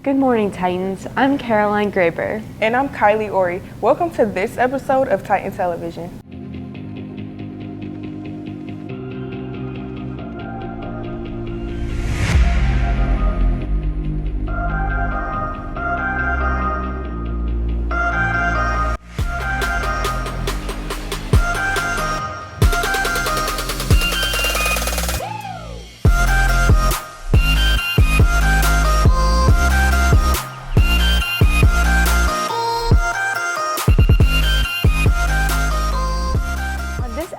Good morning, Titans. I'm Caroline Graber. And I'm Kylie Ori. Welcome to this episode of Titan Television.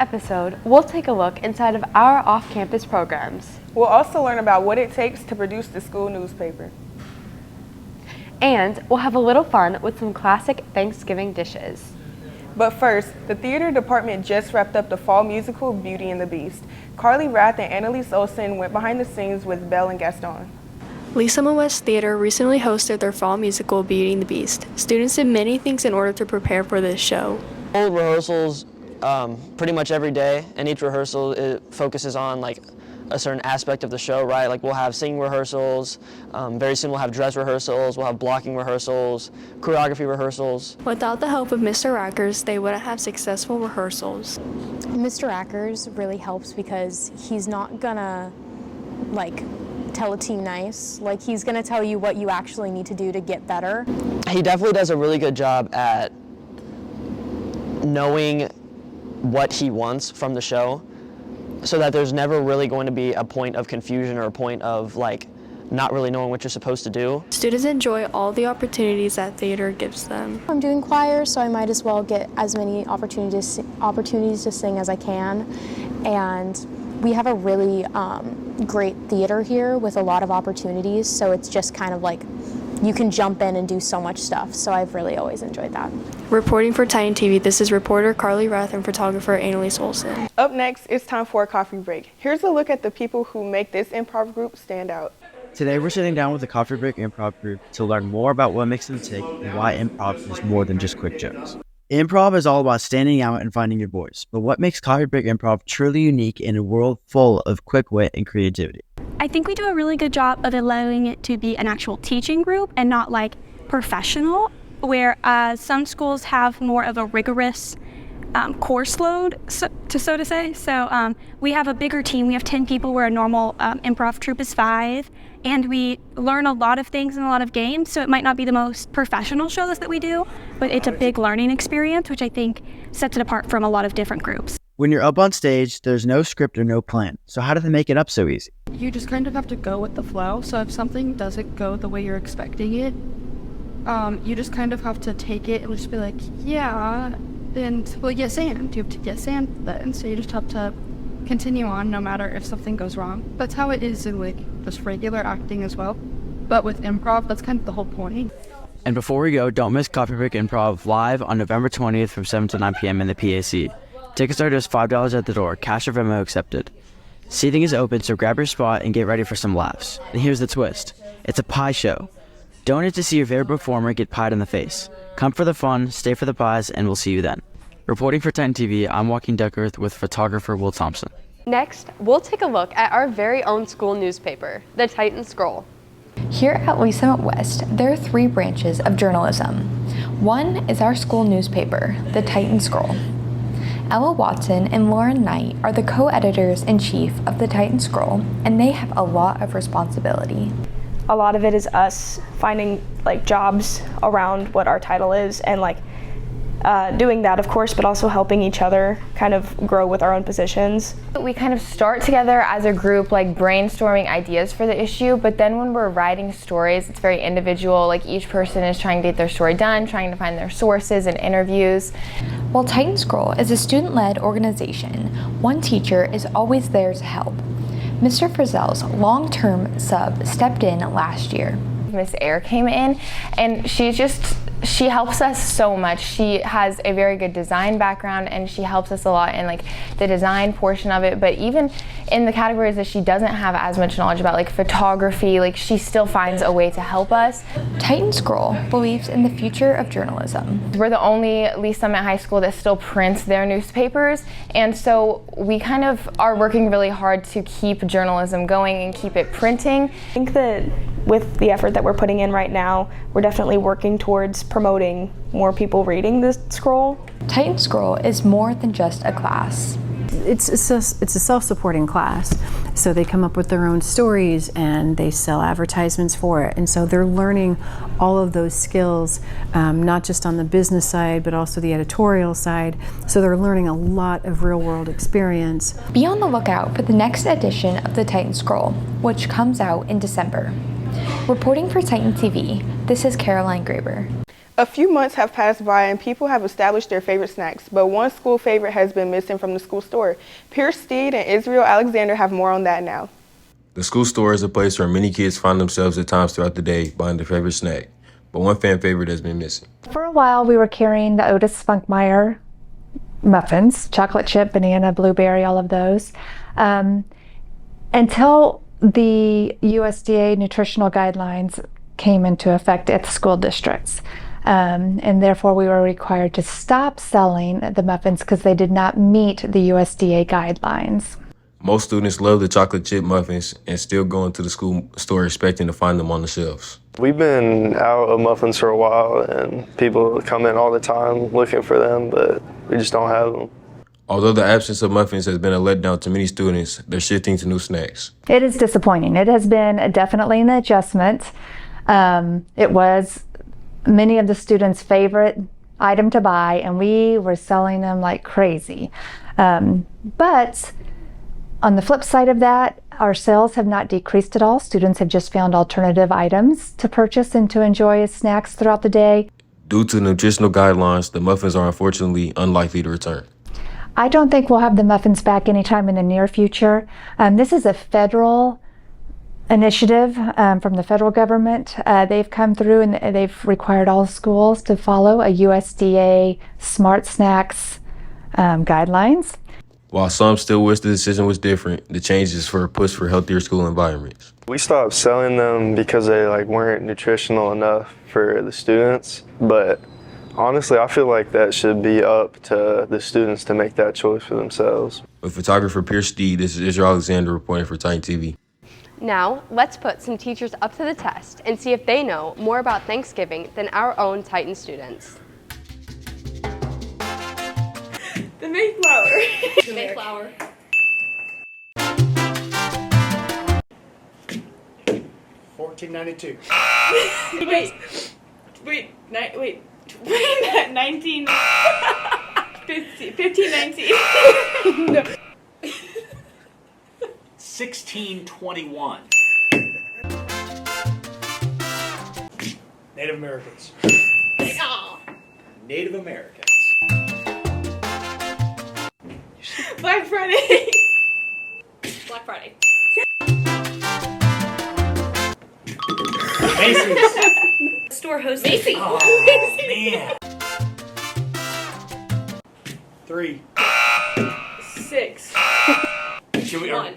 Episode, we'll take a look inside of our off-campus programs. We'll also learn about what it takes to produce the school newspaper. And we'll have a little fun with some classic Thanksgiving dishes. But first, the theater department just wrapped up the fall musical Beauty and the Beast. Carly Rath and Annalise Olsen went behind the scenes with Belle and Gaston. Lee Summit West Theater recently hosted their fall musical Beauty and the Beast. Students did many things in order to prepare for this show. All rehearsals pretty much every day, and each rehearsal it focuses on like a certain aspect of the show, right? Like we'll have singing rehearsals, very soon we'll have dress rehearsals, we'll have blocking rehearsals, choreography rehearsals. Without the help of Mr. Ackers, they wouldn't have successful rehearsals. Mr. Ackers really helps because he's not gonna tell a team nice, he's gonna tell you what you actually need to do to get better. He definitely does a really good job at knowing what he wants from the show so that there's never really going to be a point of confusion or a point of not really knowing what you're supposed to do. Students enjoy all the opportunities that theater gives them. I'm doing choir, so I might as well get as many opportunities to sing as I can. And we have a really great theater here with a lot of opportunities, so it's just kind of you can jump in and do so much stuff, so I've really always enjoyed that. Reporting for Titan TV, this is reporter Carly Rath and photographer Annalise Olsen. Up next, it's time for a coffee break. Here's a look at the people who make this improv group stand out. Today we're sitting down with the Coffee Break Improv Group to learn more about what makes them tick and why improv is more than just quick jokes. Improv is all about standing out and finding your voice, but what makes Coffee Break Improv truly unique in a world full of quick wit and creativity? I think we do a really good job of allowing it to be an actual teaching group and not professional, where some schools have more of a rigorous course load, so to say. So we have a bigger team. We have 10 people where a normal improv troupe is 5, and we learn a lot of things in a lot of games. So it might not be the most professional shows that we do, but it's a big learning experience, which I think sets it apart from a lot of different groups. When you're up on stage, there's no script or no plan. So how do they make it up so easy? You just kind of have to go with the flow. So if something doesn't go the way you're expecting it, you just kind of have to take it and just be like, yeah, and well, yes, and you have to yes, and then. So you just have to continue on no matter if something goes wrong. That's how it is in just regular acting as well. But with improv, that's kind of the whole point. And before we go, don't miss Coffee Break Improv live on November 20th from 7 to 9 p.m. in the PAC. Tickets are just $5 at the door, cash or Venmo accepted. Seating is open, so grab your spot and get ready for some laughs. And here's the twist. It's a pie show. Donate to see your favorite performer get pied in the face. Come for the fun, stay for the pies, and we'll see you then. Reporting for Titan TV, I'm Joaquin Duckworth with photographer Will Thompson. Next, we'll take a look at our very own school newspaper, the Titan Scroll. Here at Lee Summit West, there are 3 branches of journalism. One is our school newspaper, the Titan Scroll. Ella Watson and Lauren Knight are the co-editors-in-chief of the Titan Scroll, and they have a lot of responsibility. A lot of it is us finding jobs around what our title is and doing that, of course, but also helping each other kind of grow with our own positions. We kind of start together as a group, brainstorming ideas for the issue, but then when we're writing stories, it's very individual. Each person is trying to get their story done, trying to find their sources and interviews. While Titan Scroll is a student-led organization, one teacher is always there to help. Mr. Frizzell's long-term sub stepped in last year. Miss Air came in, and she helps us so much. She has a very good design background, and she helps us a lot in the design portion of it, but even in the categories that she doesn't have as much knowledge about, photography, she still finds a way to help us. Titan Scroll believes in the future of journalism. We're the only Lee Summit High School that still prints their newspapers, and so we kind of are working really hard to keep journalism going and keep it printing. I think that with the effort that we're putting in right now, we're definitely working towards promoting more people reading the scroll. Titan Scroll is more than just a class. It's a self-supporting class, so they come up with their own stories and they sell advertisements for it, and so they're learning all of those skills, not just on the business side but also the editorial side, so they're learning a lot of real-world experience. Be on the lookout for the next edition of the Titan Scroll, which comes out in December. Reporting for Titan TV, this is Caroline Graber. A few months have passed by and people have established their favorite snacks, but one school favorite has been missing from the school store. Pierce Steed and Israel Alexander have more on that now. The school store is a place where many kids find themselves at times throughout the day buying their favorite snack, but one fan favorite has been missing. For a while, we were carrying the Otis Spunkmeyer muffins, chocolate chip, banana, blueberry, all of those, until the USDA nutritional guidelines came into effect at the school districts. And therefore we were required to stop selling the muffins because they did not meet the USDA guidelines. Most students love the chocolate chip muffins and still go into the school store expecting to find them on the shelves. We've been out of muffins for a while and people come in all the time looking for them, but we just don't have them. Although the absence of muffins has been a letdown to many students, they're shifting to new snacks. It is disappointing. It has been definitely an adjustment. It was many of the students' favorite item to buy, and we were selling them like crazy. But on the flip side of that, our sales have not decreased at all. Students have just found alternative items to purchase and to enjoy as snacks throughout the day. Due to nutritional guidelines, the muffins are unfortunately unlikely to return. I don't think we'll have the muffins back anytime in the near future. This is a federal initiative from the federal government. They've come through and they've required all schools to follow a USDA Smart Snacks guidelines. While some still wish the decision was different, the change is for a push for healthier school environments. We stopped selling them because they weren't nutritional enough for the students, but honestly, I feel like that should be up to the students to make that choice for themselves. With photographer Pierce Steed, this is Israel Alexander reporting for Titan TV. Now, let's put some teachers up to the test and see if they know more about Thanksgiving than our own Titan students. The Mayflower. The Mayflower. $14.92. Wait, 19. 15.19. No. 1621. Native Americans. Native Americans. Black Friday. Black Friday. Macy's. Store host. Macy's. Oh, man. 3. 6. Should we? 1.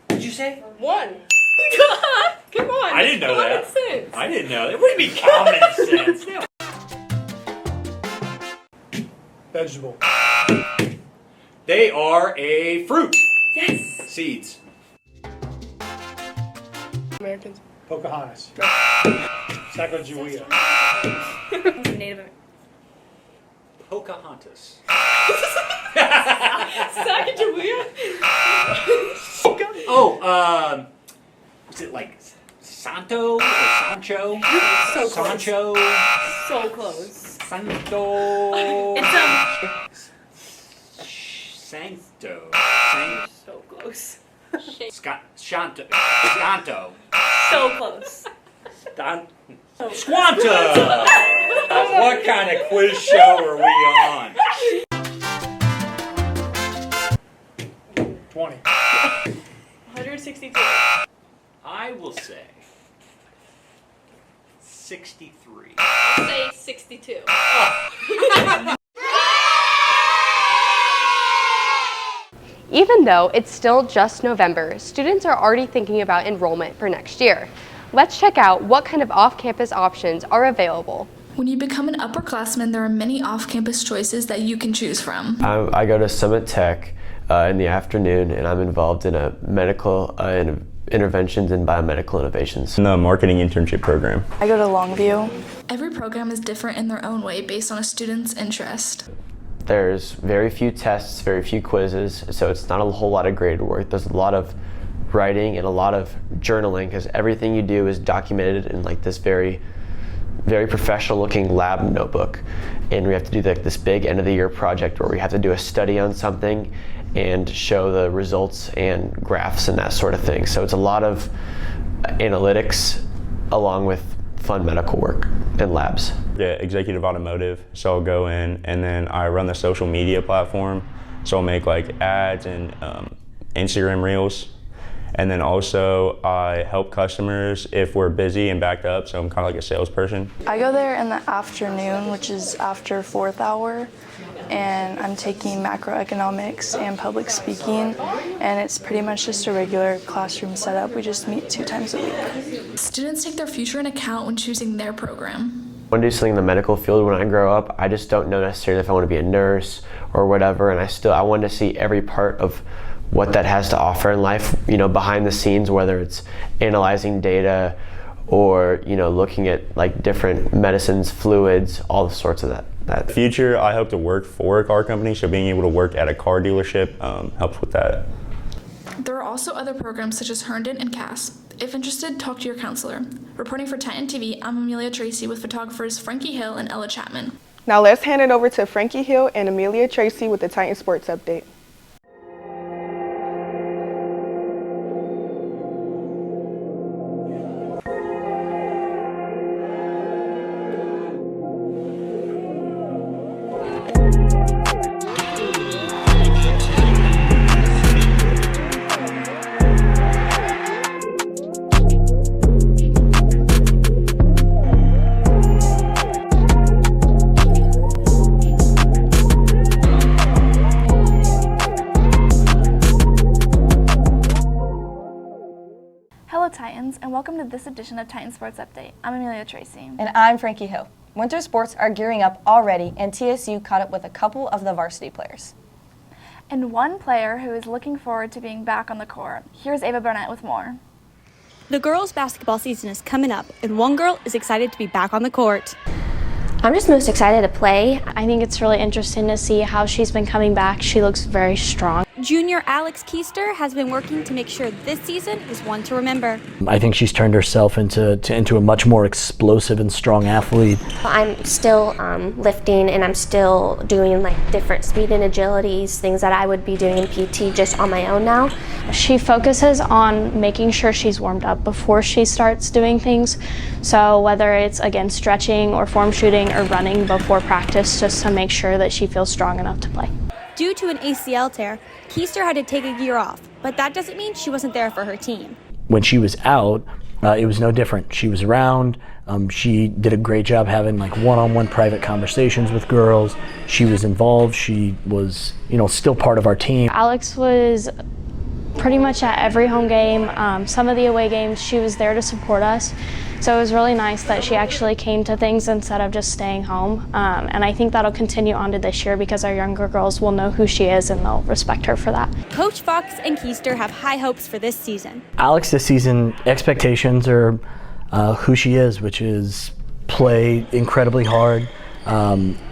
What'd you say? 1. Come on. I didn't know that. Sense. I didn't know that. What do you mean common sense? Vegetable. They are a fruit. Yes. Seeds. Americans. Pocahontas. Sacagawea. Native. Pocahontas. Sacagawea. Oh, was it like Santo or Sancho? So close. Sancho. So close. Santo. It's Sancto. so close. Shanto. Scanto. So close. Squanto. What kind of quiz show are we on? 20. 162. I will say 63. I'll say 62. Even though it's still just November, students are already thinking about enrollment for next year. Let's check out what kind of off-campus options are available. When you become an upperclassman, there are many off-campus choices that you can choose from. I go to Summit Tech in the afternoon, and I'm involved in a medical and interventions and biomedical innovations. In the marketing internship program. I go to Longview. Every program is different in their own way based on a student's interest. There's very few tests, very few quizzes, so it's not a whole lot of graded work. There's a lot of writing and a lot of journaling because everything you do is documented in like this very professional looking lab notebook. And we have to do like this big end of the year project where we have to do a study on something and show the results and graphs and that sort of thing. So it's a lot of analytics along with fun medical work and labs. Yeah, executive automotive, so I'll go in and then I run the social media platform. So I'll make like ads and Instagram reels. And then also I help customers if we're busy and backed up, so I'm kind of like a salesperson. I go there in the afternoon, which is after 4th hour, and I'm taking macroeconomics and public speaking, and it's pretty much just a regular classroom setup. We just meet 2 times a week. Students take their future into account when choosing their program. I want to do something in the medical field when I grow up. I just don't know necessarily if I want to be a nurse or whatever, and I want to see every part of what that has to offer in life, you know, behind the scenes, whether it's analyzing data or, you know, looking at like different medicines, fluids, all the sorts of that. In the future, I hope to work for a car company, so being able to work at a car dealership helps with that. There are also other programs such as Herndon and Cass. If interested, talk to your counselor. Reporting for Titan TV, I'm Amelia Tracy with photographers Frankie Hill and Ella Chapman. Now let's hand it over to Frankie Hill and Amelia Tracy with the Titan Sports Update. Titans, and welcome to this edition of Titan Sports Update. I'm Amelia Tracy. And I'm Frankie Hill. Winter sports are gearing up already, and TSU caught up with a couple of the varsity players. And one player who is looking forward to being back on the court. Here's Ava Burnett with more. The girls' basketball season is coming up, and one girl is excited to be back on the court. I'm just most excited to play. I think it's really interesting to see how she's been coming back. She looks very strong. Junior Alex Keister has been working to make sure this season is one to remember. I think she's turned herself into a much more explosive and strong athlete. I'm still lifting, and I'm still doing like different speed and agilities, things that I would be doing in PT just on my own now. She focuses on making sure she's warmed up before she starts doing things. So whether it's again stretching or form shooting or running before practice, just to make sure that she feels strong enough to play. Due to an ACL tear, Keister had to take a year off, but that doesn't mean she wasn't there for her team. When she was out, it was no different. She was around. She did a great job having like one-on-one private conversations with girls. She was involved. She was, still part of our team. Alex was pretty much at every home game. Some of the away games, she was there to support us. So it was really nice that she actually came to things instead of just staying home. And I think that'll continue on to this year because our younger girls will know who she is and they'll respect her for that. Coach Fox and Keister have high hopes for this season. Alex this season, expectations are who she is, which is play incredibly hard.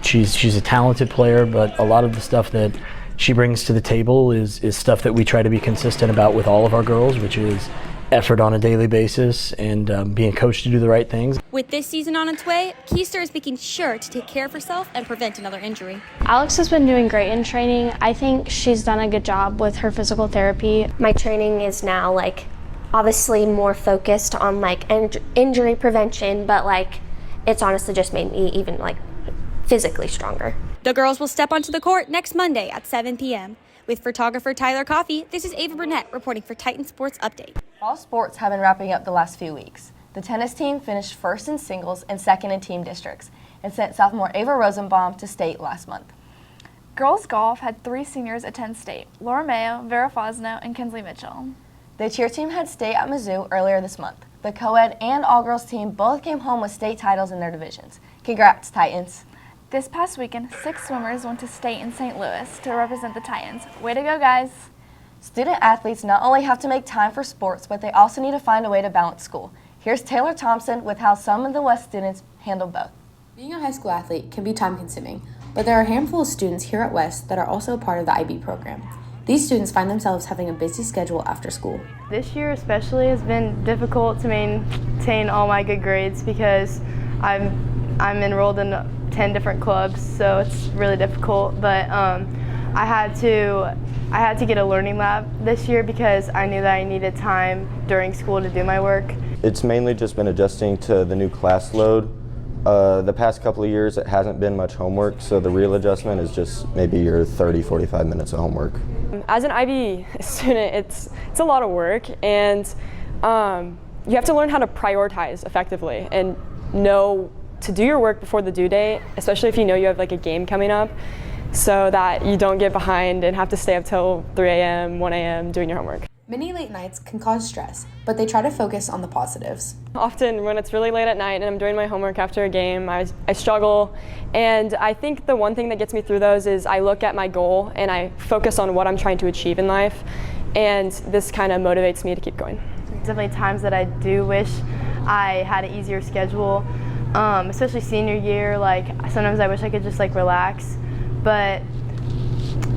She's a talented player, but a lot of the stuff that she brings to the table is stuff that we try to be consistent about with all of our girls, which is effort on a daily basis and being coached to do the right things. With this season on its way, Keister is making sure to take care of herself and prevent another injury. Alex has been doing great in training. I think she's done a good job with her physical therapy. My training is now obviously more focused on injury prevention, but it's honestly just made me even physically stronger. The girls will step onto the court next Monday at 7 p.m. With photographer Tyler Coffey, this is Ava Burnett reporting for Titan Sports Update. Fall sports have been wrapping up the last few weeks. The tennis team finished first in singles and second in team districts and sent sophomore Ava Rosenbaum to state last month. Girls golf had 3 seniors attend state: Laura Mayo, Vera Fosno, and Kinsley Mitchell. The cheer team had state at Mizzou earlier this month. The co-ed and all-girls team both came home with state titles in their divisions. Congrats, Titans. This past weekend, 6 swimmers went to state in St. Louis to represent the Titans. Way to go, guys. Student athletes not only have to make time for sports, but they also need to find a way to balance school. Here's Taylor Thompson with how some of the West students handle both. Being a high school athlete can be time-consuming, but there are a handful of students here at West that are also a part of the IB program. These students find themselves having a busy schedule after school. This year especially has been difficult to maintain all my good grades because I'm enrolled in 10 different clubs, so it's really difficult. But I had to get a learning lab this year because I knew that I needed time during school to do my work. It's mainly just been adjusting to the new class load. The past couple of years it hasn't been much homework, so the real adjustment is just maybe your 30-45 minutes of homework. As an IB student, it's a lot of work, and you have to learn how to prioritize effectively and know to do your work before the due date, especially if you know you have like a game coming up, so that you don't get behind and have to stay up till 3 a.m., 1 a.m. doing your homework. Many late nights can cause stress, but they try to focus on the positives. Often when it's really late at night and I'm doing my homework after a game, I struggle, and I think the one thing that gets me through those is I look at my goal and I focus on what I'm trying to achieve in life, and this kind of motivates me to keep going. There's definitely times that I do wish I had an easier schedule, especially senior year. Like sometimes I wish I could just like relax, but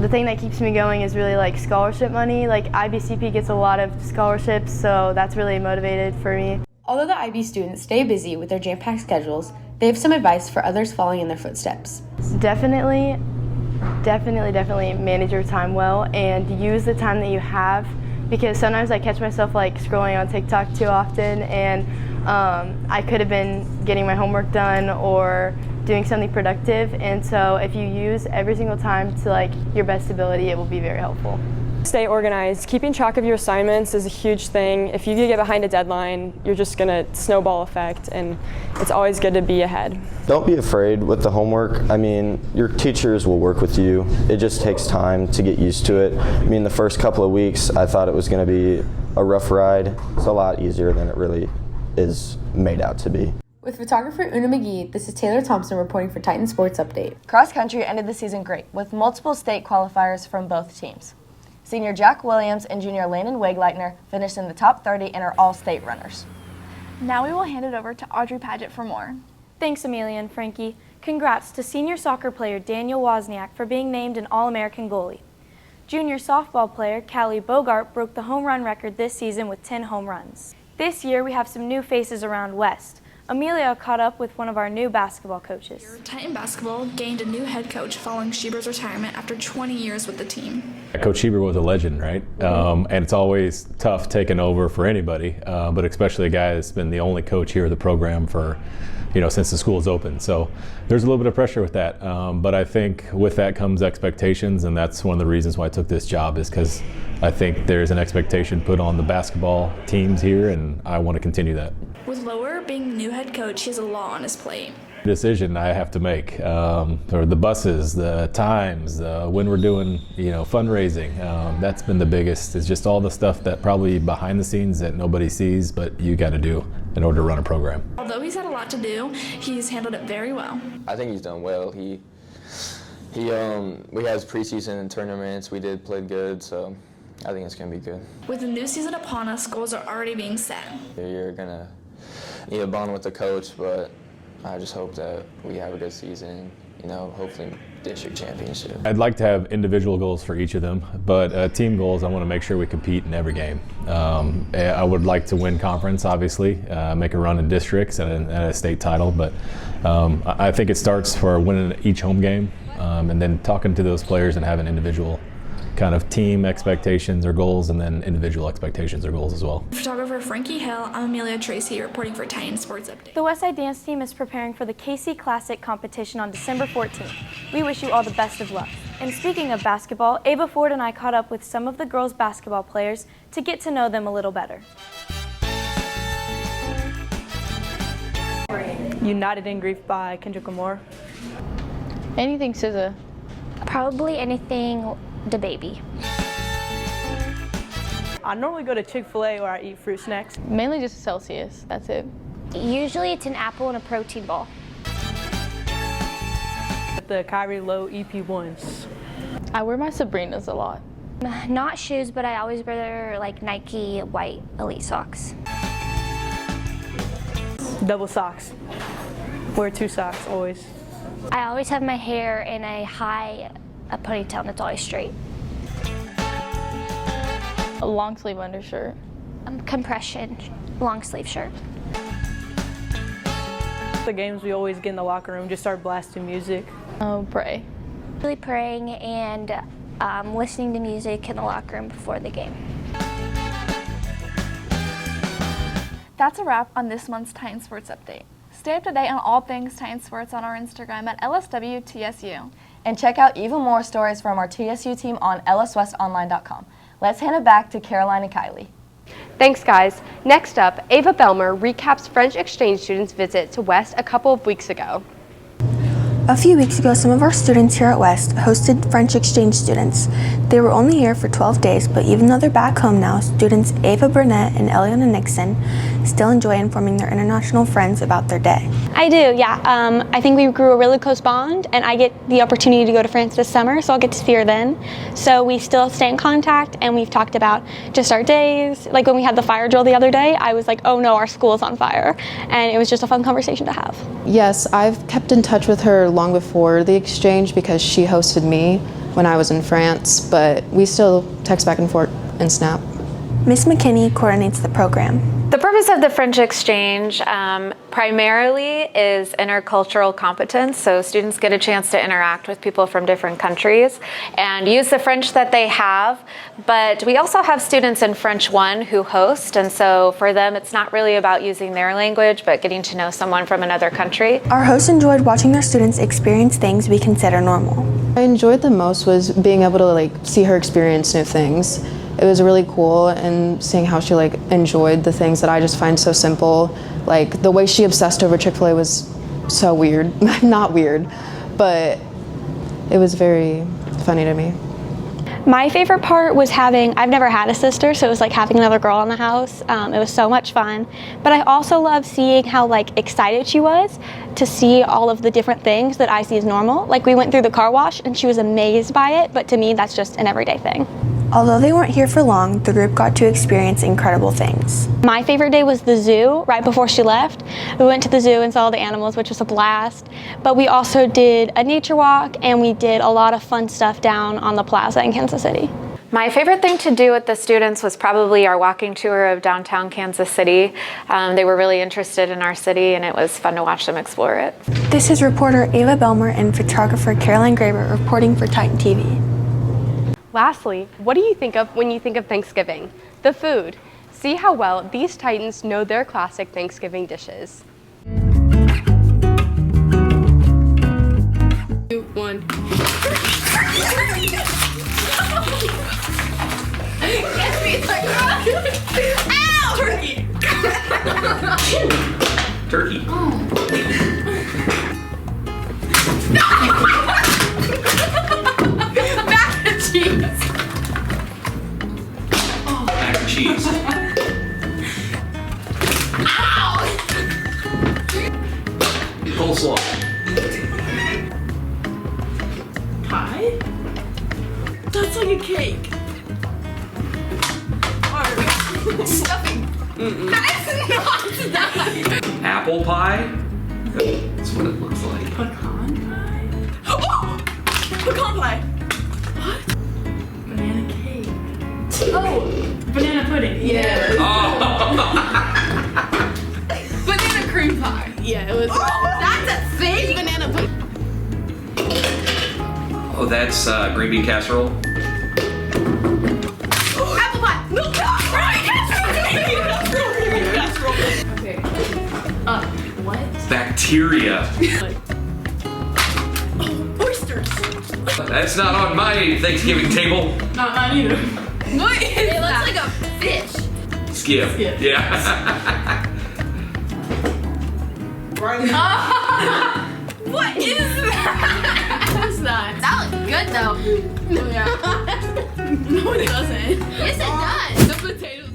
the thing that keeps me going is really like scholarship money. Like IBCP gets a lot of scholarships, so that's really motivated for me. Although the IB students stay busy with their jam-packed schedules, they have some advice for others following in their footsteps. Definitely manage your time well and use the time that you have, because sometimes I catch myself like scrolling on TikTok too often, and I could have been getting my homework done or doing something productive, and so if you use every single time to like your best ability, it will be very helpful. Stay organized. Keeping track of your assignments is a huge thing. If you get behind a deadline, you're just gonna snowball effect, and it's always good to be ahead. Don't be afraid with the homework. I mean, your teachers will work with you. It just takes time to get used to it. I mean, the first couple of weeks, I thought it was gonna be a rough ride. It's a lot easier than it really is made out to be. With photographer Una McGee, this is Taylor Thompson reporting for Titan Sports Update. Cross country ended the season great, with multiple state qualifiers from both teams. Senior Jack Williams and junior Landon Wegleitner finished in the top 30 and are all state runners. Now we will hand it over to Audrey Paget for more. Thanks, Amelia and Frankie. Congrats to senior soccer player Daniel Wozniak for being named an All-American goalie. Junior softball player Callie Bogart broke the home run record this season with 10 home runs. This year we have some new faces around West. Amelia caught up with one of our new basketball coaches. Titan basketball gained a new head coach following Schieber's retirement after 20 years with the team. Coach Schieber was a legend, right? And it's always tough taking over for anybody, but especially a guy that's been the only coach here at the program for, since the school's open. So there's a little bit of pressure with that. But I think with that comes expectations, and that's one of the reasons why I took this job, is because I think there's an expectation put on the basketball teams here, and I want to continue that. With Lower being the new head coach, he has a lot on his plate. Decision I have to make, or the buses, the times, when we're doing, fundraising. That's been the biggest. It's just all the stuff that probably behind the scenes that nobody sees, but you got to do in order to run a program. Although he's had a lot to do, he's handled it very well. I think he's done well. We had preseason and tournaments. We played good, so I think it's gonna be good. With the new season upon us, goals are already being set. You're gonna need a bond with the coach, but I just hope that we have a good season, hopefully district championship. I'd like to have individual goals for each of them, but team goals, I want to make sure we compete in every game. I would like to win conference, obviously, make a run in districts and a state title, but I think it starts for winning each home game, and then talking to those players and having individual kind of team expectations or goals, and then individual expectations or goals as well. Photographer Frankie Hill, I'm Amelia Tracy reporting for Titan Sports Update. The Westside Dance Team is preparing for the KC Classic competition on December 14th. We wish you all the best of luck. And speaking of basketball, Ava Ford and I caught up with some of the girls' basketball players to get to know them a little better. United in Grief by Kendrick Lamar. Anything SZA. Probably anything DaBaby. I normally go to Chick-fil-A or I eat fruit snacks. Mainly just Celsius, that's it. Usually it's an apple and a protein ball. The Kyrie Lowe EP1s. I wear my Sabrinas a lot. Not shoes, but I always wear like Nike white Elite socks. Double socks. Wear 2 socks always. I always have my hair in a ponytail, and it's always straight. A long sleeve undershirt. Compression, long sleeve shirt. The games we always get in the locker room, just start blasting music. Pray. Really praying and listening to music in the locker room before the game. That's a wrap on this month's Titan Sports Update. Stay up to date on all things Titan Sports on our Instagram at LSWTSU. And check out even more stories from our TSU team on lswestonline.com. Let's hand it back to Caroline and Kylie. Thanks, guys. Next up, Ava Belmer recaps French exchange students' visit to West a couple of weeks ago. A few weeks ago, some of our students here at West hosted French exchange students. They were only here for 12 days, but even though they're back home now, students Ava Burnett and Eliana Nixon still enjoy informing their international friends about their day. I do, yeah. I think we grew a really close bond, and I get the opportunity to go to France this summer, so I'll get to see her then. So we still stay in contact, and we've talked about just our days. Like when we had the fire drill the other day, I was like, oh no, our school is on fire. And it was just a fun conversation to have. Yes, I've kept in touch with her long before the exchange because she hosted me when I was in France, but we still text back and forth and Snap. Miss McKinney coordinates the program. The purpose of the French exchange primarily is intercultural competence, so students get a chance to interact with people from different countries and use the French that they have, but we also have students in French 1 who host, and so for them it's not really about using their language, but getting to know someone from another country. Our hosts enjoyed watching their students experience things we consider normal. I enjoyed the most was being able to see her experience new things. It was really cool, and seeing how she enjoyed the things that I just find so simple. Like the way she obsessed over Chick-fil-A was so weird. Not weird, but it was very funny to me. My favorite part was I've never had a sister, so it was like having another girl in the house. It was so much fun. But I also love seeing how excited she was to see all of the different things that I see as normal. Like we went through the car wash and she was amazed by it, but to me that's just an everyday thing. Although they weren't here for long, the group got to experience incredible things. My favorite day was the zoo, right before she left. We went to the zoo and saw the animals, which was a blast. But we also did a nature walk, and we did a lot of fun stuff down on the plaza in Kansas City. My favorite thing to do with the students was probably our walking tour of downtown Kansas City. They were really interested in our city, and it was fun to watch them explore it. This is reporter Ava Belmer and photographer Caroline Graber reporting for Titan TV. Lastly, what do you think of when you think of Thanksgiving? The food. See how well these Titans know their classic Thanksgiving dishes. 2, 1. Ow! Turkey! Turkey. Mac and cheese. Mac and cheese. Ow! Coleslaw. Pie? That's like a cake. Stuffing. That's not that. Apple pie? That's what it looks like. Pecan pie? Oh! Pecan pie. What? Banana cake. Oh! Banana pudding. Yeah. Oh. Banana cream pie. Yeah, it was. Oh, that's a thing? Banana pudding. Oh, that's green bean casserole. Apple pie. No, okay. What? Bacteria. Oh, oysters. That's not on my Thanksgiving table. Not mine either. What is it? Looks like a fish. Skip. Yeah. What is that? What's that? That looks good though. No, yeah. No, it doesn't. Yes, it does. The potatoes.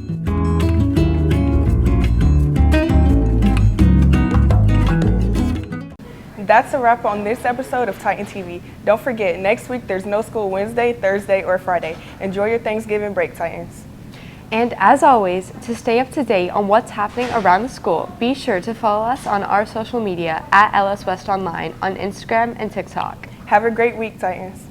That's a wrap on this episode of Titan TV. Don't forget, next week there's no school Wednesday, Thursday, or Friday. Enjoy your Thanksgiving break, Titans. And as always, to stay up to date on what's happening around the school, be sure to follow us on our social media at LS West Online on Instagram and TikTok. Have a great week, Titans.